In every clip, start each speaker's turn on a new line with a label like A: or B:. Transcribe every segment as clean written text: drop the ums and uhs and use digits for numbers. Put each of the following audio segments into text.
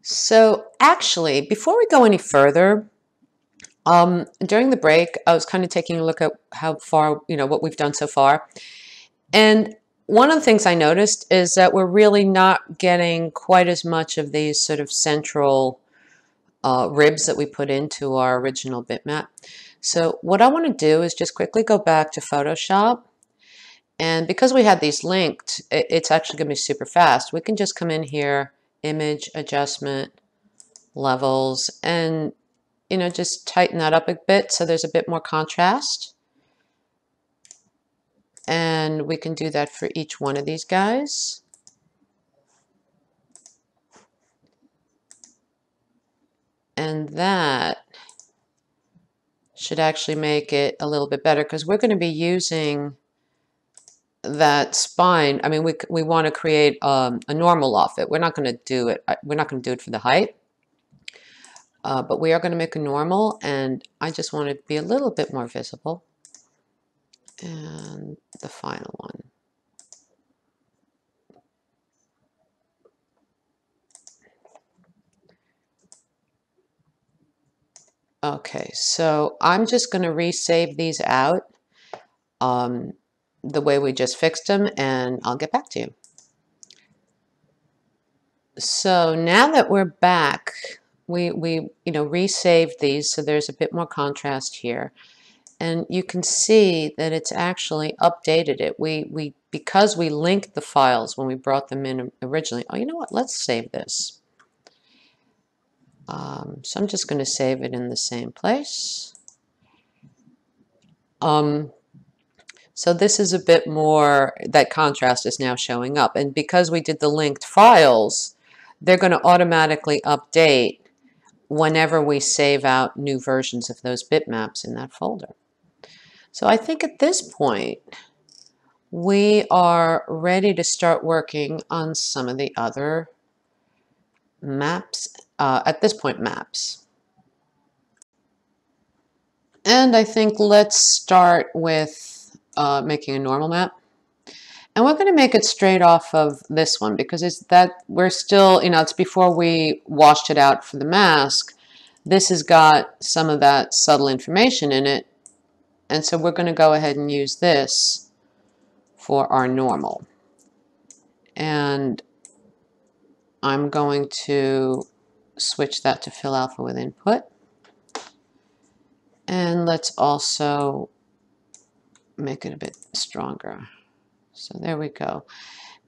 A: So actually, before we go any further, during the break, I was kind of taking a look at how far, what we've done so far. And one of the things I noticed is that we're really not getting quite as much of these sort of central ribs that we put into our original bitmap. So what I want to do is just quickly go back to Photoshop. And because we had these linked, it's actually going to be super fast. We can just come in here, image adjustment, levels, and just tighten that up a bit so there's a bit more contrast. And we can do that for each one of these guys. And that should actually make it a little bit better because we're going to be using that spine. I mean, we want to create a normal off it. We're not going to do it. We're not going to do it for the height. But we are going to make a normal, and I just want it to be a little bit more visible. And the final one. Okay, so I'm just going to resave these out the way we just fixed them, and I'll get back to you. So now that we're back, we resaved these, so there's a bit more contrast here. And you can see that it's actually updated it. Because we linked the files when we brought them in originally. Oh, you know what? Let's save this. So I'm just going to save it in the same place. So this is a bit more, that contrast is now showing up. And because we did the linked files, they're going to automatically update whenever we save out new versions of those bitmaps in that folder. So I think at this point, we are ready to start working on some of the other maps. At this point, maps. And I think let's start with making a normal map. And we're going to make it straight off of this one because we're still, it's before we washed it out for the mask. This has got some of that subtle information in it. And so we're going to go ahead and use this for our normal. And I'm going to switch that to fill alpha with input. And let's also make it a bit stronger. So there we go.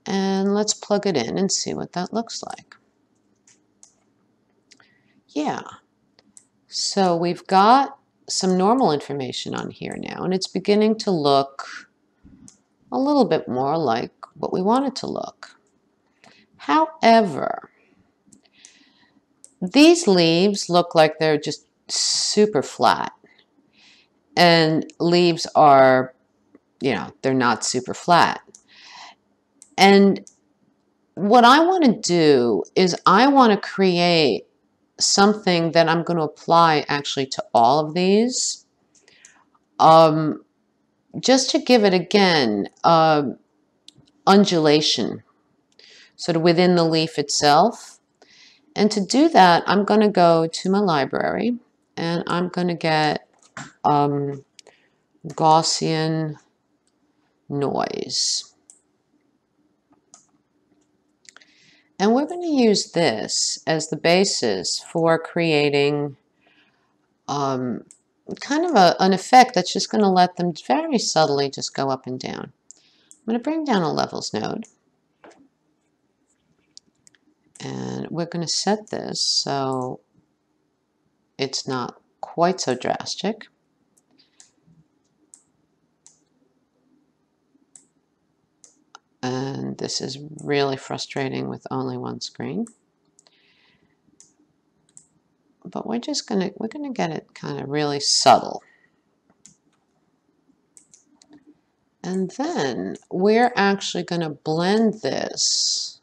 A: And let's plug it in and see what that looks like. Yeah. So we've got some normal information on here now, and it's beginning to look a little bit more like what we want it to look. However, these leaves look like they're just super flat. And leaves are, they're not super flat. And what I want to do is I want to create something that I'm going to apply actually to all of these. Just to give it, again, undulation, sort of within the leaf itself. And to do that, I'm going to go to my library, and I'm going to get Gaussian Noise. And we're going to use this as the basis for creating kind of an effect that's just going to let them very subtly just go up and down. I'm going to bring down a levels node. And we're going to set this so it's not quite so drastic. And this is really frustrating with only one screen. But we're going to get it kind of really subtle. And then we're actually going to blend this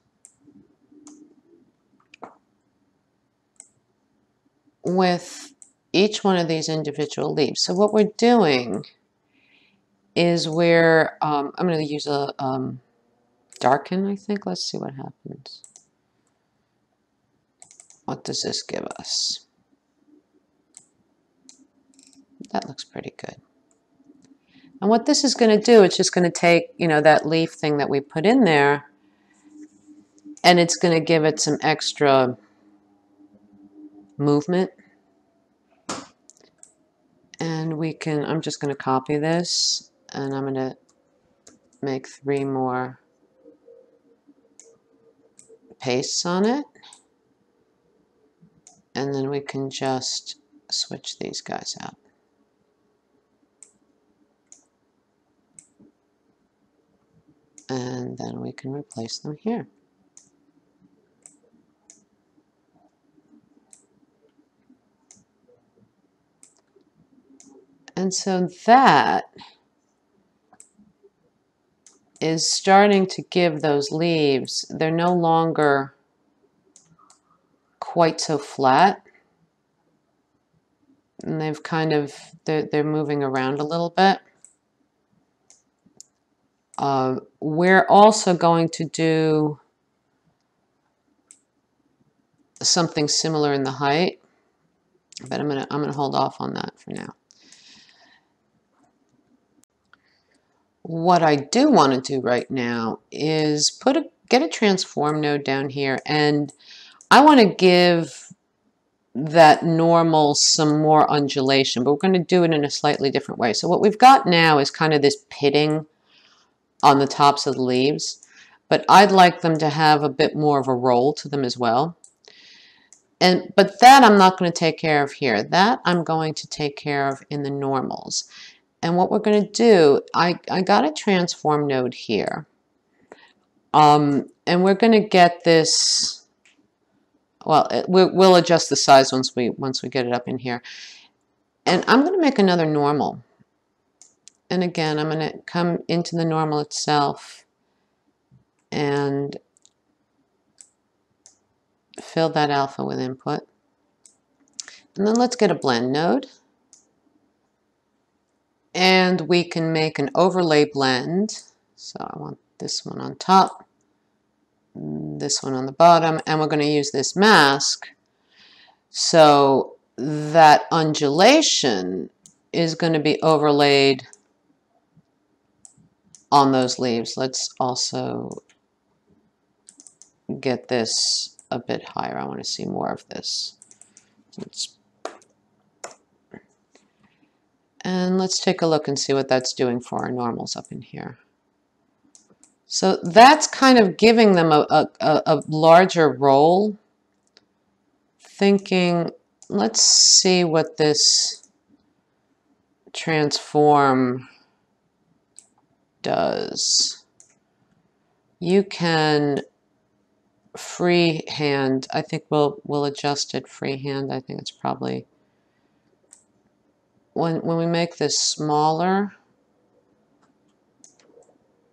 A: with each one of these individual leaves. So what we're doing is I'm going to use a darken, I think. Let's see what happens. what does this give us? That looks pretty good. And what this is going to do, it's just going to take, you know, that leaf thing that we put in there, and it's going to give it some extra movement. And we can, I'm just going to copy this, and I'm going to make 3 more pastes on it. And then we can just switch these guys out. And then we can replace them here. And so that is starting to give those leaves, they're no longer quite so flat. And they've kind of, they're moving around a little bit. We're also going to do something similar in the height, but I'm gonna hold off on that for now. What I do want to do right now is get a transform node down here, and I want to give that normal some more undulation, but we're going to do it in a slightly different way. So what we've got now is kind of this pitting on the tops of the leaves, but I'd like them to have a bit more of a roll to them as well. But that I'm not going to take care of here. That I'm going to take care of in the normals. And what we're going to do, I got a transform node here. And we're going to get this, well, we'll adjust the size once we get it up in here. And I'm going to make another normal. And again, I'm going to come into the normal itself and fill that alpha with input. And then let's get a blend node. And we can make an overlay blend. So I want this one on top, this one on the bottom, and we're going to use this mask. So that undulation is going to be overlaid on those leaves. Let's also get this a bit higher. I want to see more of this. And let's take a look and see what that's doing for our normals up in here. So that's kind of giving them a larger roll. Thinking, let's see what this transform does. You can freehand, I think we'll adjust it freehand. I think it's probably, when we make this smaller,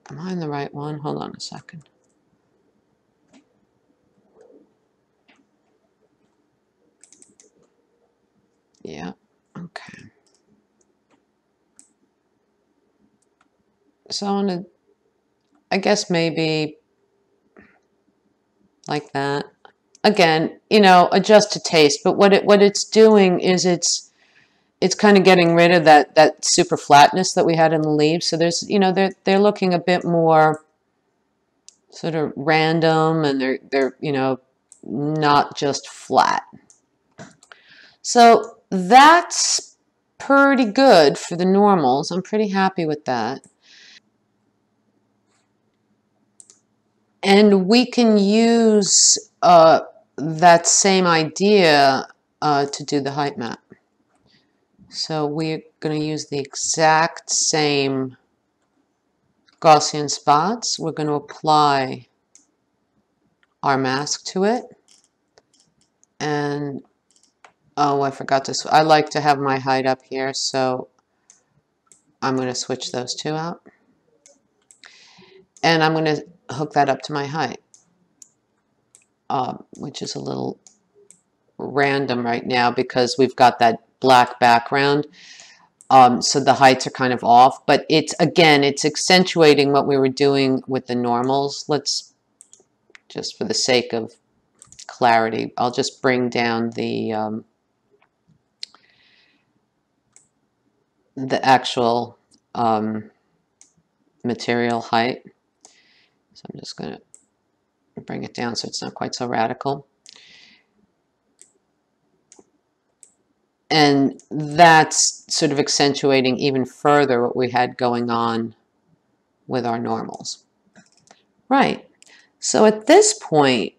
A: am I in the right one? Hold on a second. Yeah, okay. So I want to, I guess maybe like that. Again, you know, adjust to taste, but what it's doing is it's kind of getting rid of that super flatness that we had in the leaves. So there's, you know, they're looking a bit more sort of random, and they're you know, not just flat. So that's pretty good for the normals. I'm pretty happy with that. And we can use that same idea to do the height map. So we're going to use the exact same Gaussian spots. We're going to apply our mask to it. And, oh, I forgot to, I like to have my height up here, so I'm going to switch those two out. And I'm going to hook that up to my height, which is a little random right now because we've got that black background. So the heights are kind of off, but it's, again, it's accentuating what we were doing with the normals. Let's, just for the sake of clarity. I'll just bring down the actual material height. So I'm just going to bring it down so it's not quite so radical. And that's sort of accentuating even further what we had going on with our normals. Right. So at this point,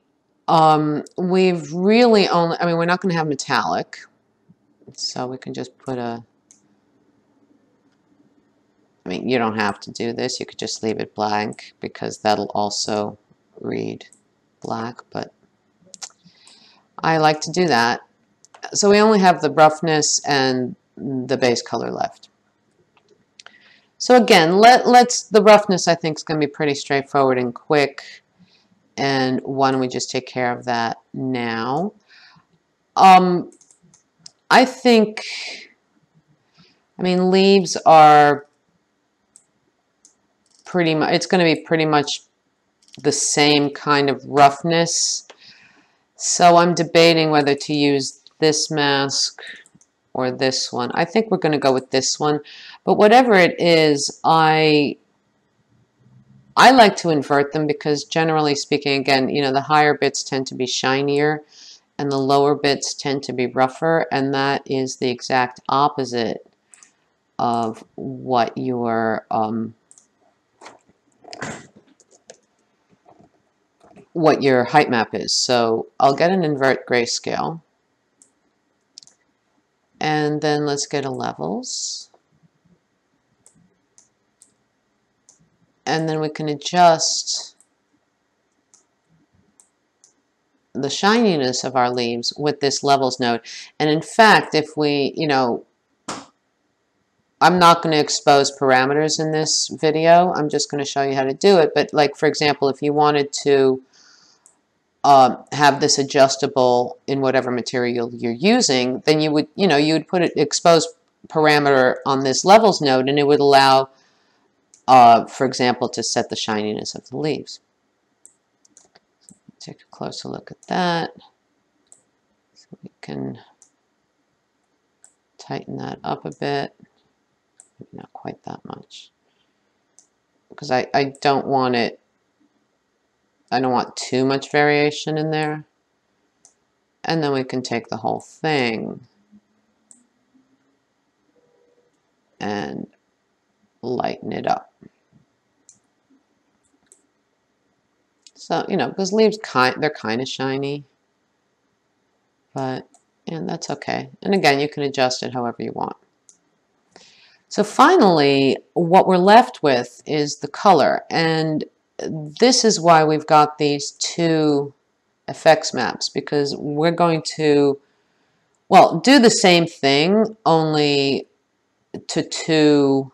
A: we've really only, I mean, we're not going to have metallic. So we can just put a, I mean, you don't have to do this. You could just leave it blank because that'll also read black, but I like to do that. So we only have the roughness and the base color left. So again, the roughness I think is going to be pretty straightforward and quick. And why don't we just take care of that now? I think, I mean, leaves are pretty much, it's going to be pretty much the same kind of roughness. So I'm debating whether to use this mask or this one. I think we're going to go with this one. But whatever it is, I like to invert them because generally speaking, again, you know, the higher bits tend to be shinier and the lower bits tend to be rougher, and that is the exact opposite of what your height map is. So I'll get an invert grayscale, and then let's get a levels, and then we can adjust the shininess of our leaves with this levels node. And in fact, if we, you know, I'm not going to expose parameters in this video. I'm just going to show you how to do it. But like, for example, if you wanted to have this adjustable in whatever material you're using, then you would, you know, you would put an expose parameter on this levels node, and it would allow, for example, to set the shininess of the leaves. Take a closer look at that. So we can tighten that up a bit. Maybe not quite that much. Because I don't want it, I don't want too much variation in there. And then we can take the whole thing and lighten it up. So, you know, because leaves, they're kind of shiny, but, and that's okay. And again, you can adjust it however you want. So finally, what we're left with is the color. And this is why we've got these two effects maps, because we're going to, well, do the same thing, only to two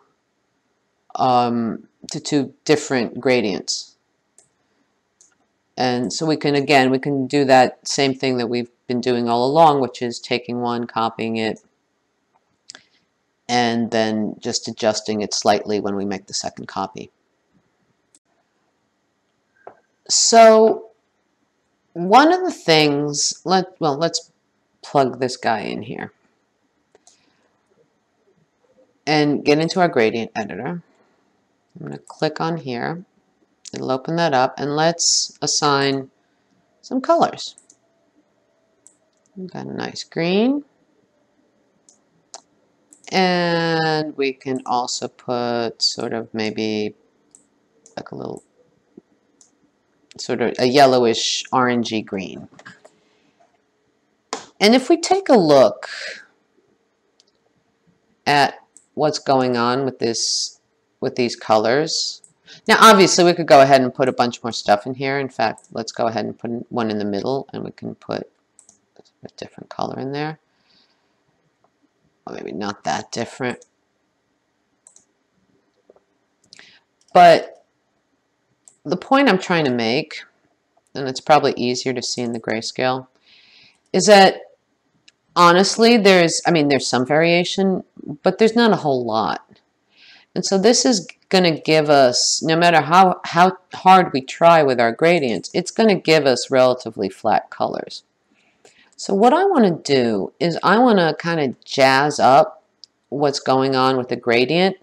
A: different gradients. And so we can, again, we can do that same thing that we've been doing all along, which is taking one, copying it, and then just adjusting it slightly when we make the second copy. So one of the things, let's plug this guy in here and get into our gradient editor. I'm going to click on here. It'll open that up, and let's assign some colors. We've got a nice green. And we can also put sort of maybe like a little, sort of a yellowish orangey green. And if we take a look at what's going on with this, with these colors, now obviously we could go ahead and put a bunch more stuff in here. In fact, let's go ahead and put one in the middle, and we can put a different color in there. Or maybe not that different. But the point I'm trying to make, and it's probably easier to see in the grayscale, is that honestly, there's some variation, but there's not a whole lot. And so this is going to give us, no matter how hard we try with our gradients, it's going to give us relatively flat colors. So what I want to do is I want to kind of jazz up what's going on with the gradient,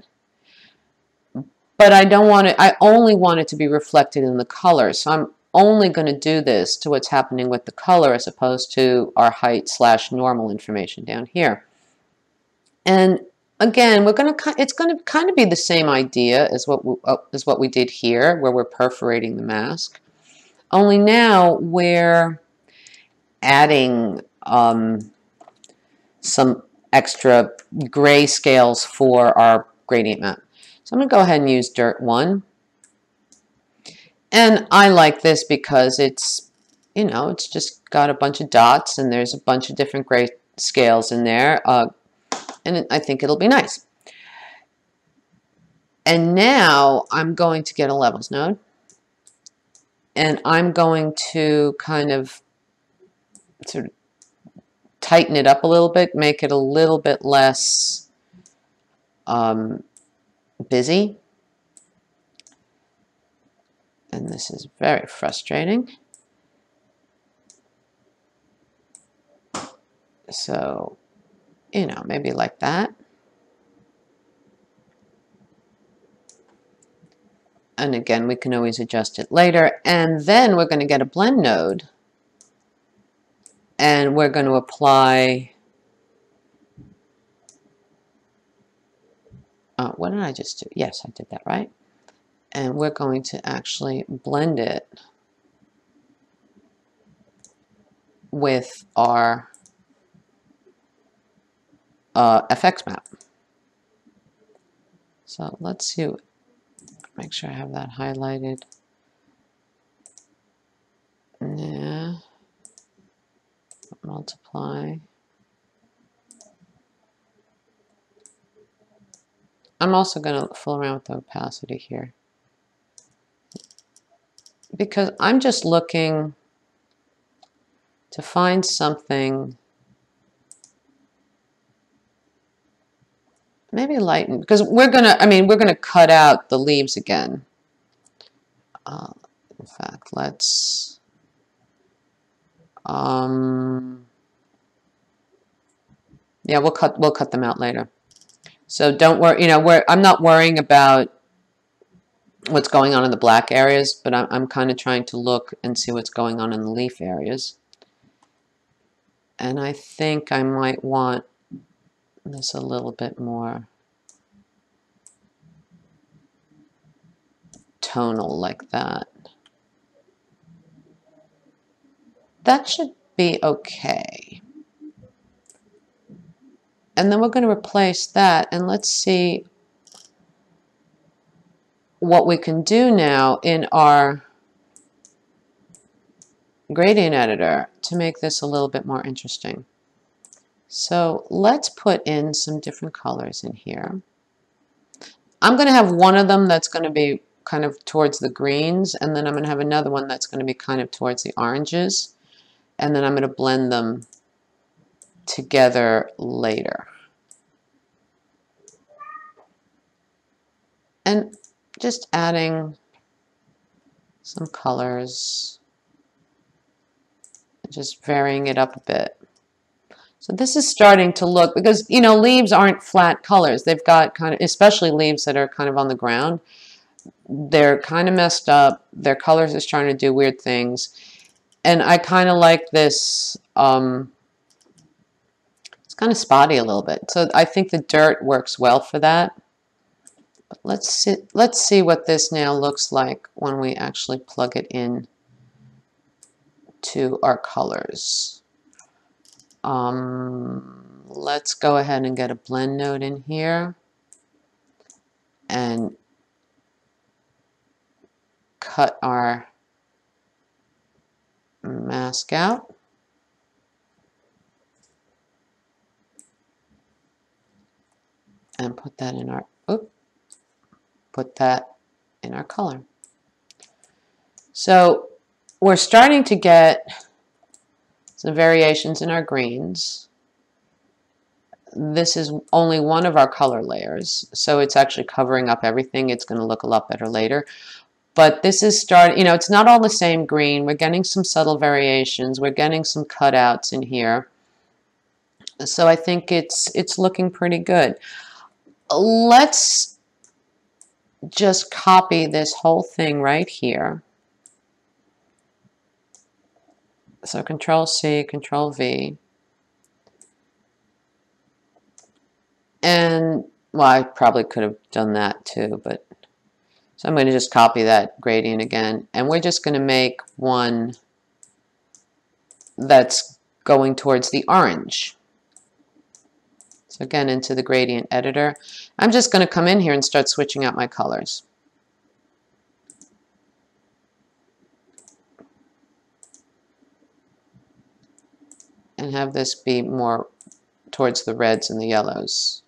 A: but I don't want it, I only want it to be reflected in the color. So I'm only going to do this to what's happening with the color as opposed to our height / normal information down here. And again, it's going to kind of be the same idea as what we did here, where we're perforating the mask. Only now we're adding some extra gray scales for our gradient map. So I'm going to go ahead and use Dirt 1. And I like this because it's, you know, it's just got a bunch of dots and there's a bunch of different gray scales in there. And I think it'll be nice. And now I'm going to get a levels node. And I'm going to kind of sort of tighten it up a little bit, make it a little bit less busy. And this is very frustrating. So, you know, maybe like that. And again, we can always adjust it later. And then we're going to get a blend node. And we're going to apply, what did I just do? Yes, I did that right. And we're going to actually blend it with our FX map. So let's see, make sure I have that highlighted. Yeah. Multiply. I'm also going to fool around with the opacity here, because I'm just looking to find something, maybe lighten, because we're going to, we're going to cut out the leaves again. In fact, let's, yeah, we'll cut them out later. So don't worry, you know, I'm not worrying about what's going on in the black areas, but I'm kind of trying to look and see what's going on in the leaf areas. And I think I might want this a little bit more tonal, like that. That should be okay. And then we're going to replace that, and let's see what we can do now in our gradient editor to make this a little bit more interesting. So let's put in some different colors in here. I'm going to have one of them that's going to be kind of towards the greens, and then I'm going to have another one that's going to be kind of towards the oranges, and then I'm going to blend them together later. And just adding some colors, just varying it up a bit. So this is starting to look, because, you know, leaves aren't flat colors. They've got kind of, especially leaves that are kind of on the ground, they're kind of messed up. Their colors are starting to do weird things. And I kind of like this, it's kind of spotty a little bit. So I think the dirt works well for that. But let's see what this now looks like when we actually plug it in to our colors. Let's go ahead and get a blend node in here and cut our mask out. And put that in our, put that in our color. So we're starting to get some variations in our greens. this is only one of our color layers, so it's actually covering up everything. It's going to look a lot better later. But this is starting, you know, it's not all the same green. We're getting some subtle variations. We're getting some cutouts in here. So I think it's looking pretty good. Let's just copy this whole thing right here. So Control C, Control V. And, well, I probably could have done that too, but so I'm going to just copy that gradient again. And we're just going to make one that's going towards the orange. So again, into the gradient editor. I'm just going to come in here and start switching out my colors. And have this be more towards the reds and the yellows.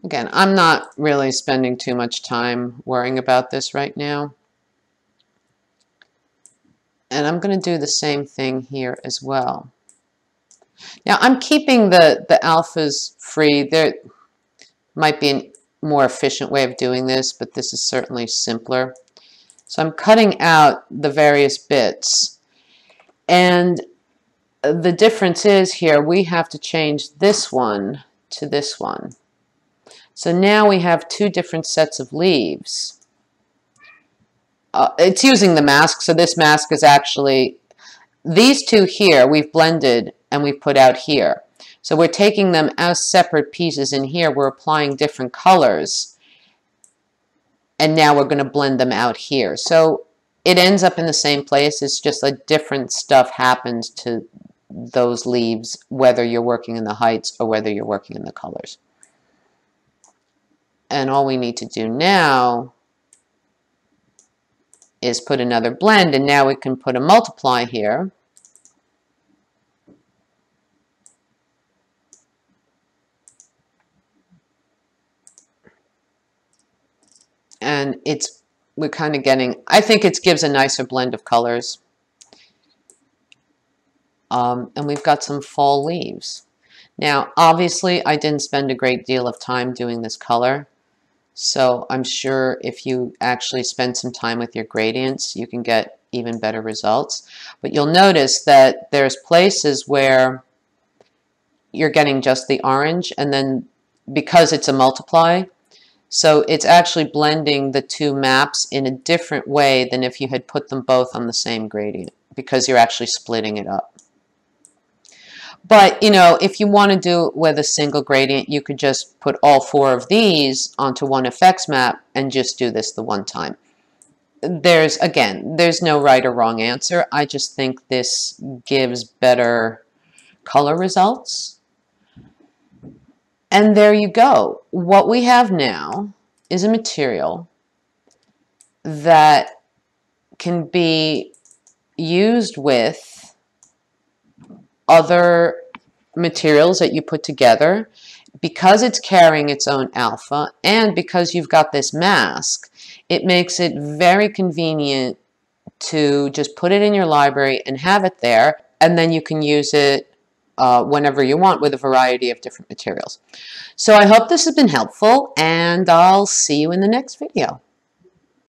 A: Again, I'm not really spending too much time worrying about this right now. And I'm going to do the same thing here as well. Now, I'm keeping the alphas free. There might be a more efficient way of doing this, but this is certainly simpler. So I'm cutting out the various bits. And the difference is here, we have to change this one to this one. So now we have two different sets of leaves. It's using the mask, so this mask is actually, these two here we've blended and we've put out here. So we're taking them as separate pieces in here, we're applying different colors, and now we're going to blend them out here. So it ends up in the same place, it's just that different stuff happens to those leaves, whether you're working in the heights or whether you're working in the colors. And all we need to do now is put another blend, and now we can put a multiply here. And we're kind of getting, I think it gives a nicer blend of colors. And we've got some fall leaves. Now, obviously, I didn't spend a great deal of time doing this color. So I'm sure if you actually spend some time with your gradients, you can get even better results. But you'll notice that there's places where you're getting just the orange, and then because it's a multiply, so it's actually blending the two maps in a different way than if you had put them both on the same gradient, because you're actually splitting it up. But, you know, if you want to do it with a single gradient, you could just put all four of these onto one effects map and just do this the one time. There's no right or wrong answer. I just think this gives better color results. And there you go. What we have now is a material that can be used with other materials that you put together, because it's carrying its own alpha, and because you've got this mask, it makes it very convenient to just put it in your library and have it there, and then you can use it whenever you want with a variety of different materials. So I hope this has been helpful, and I'll see you in the next video.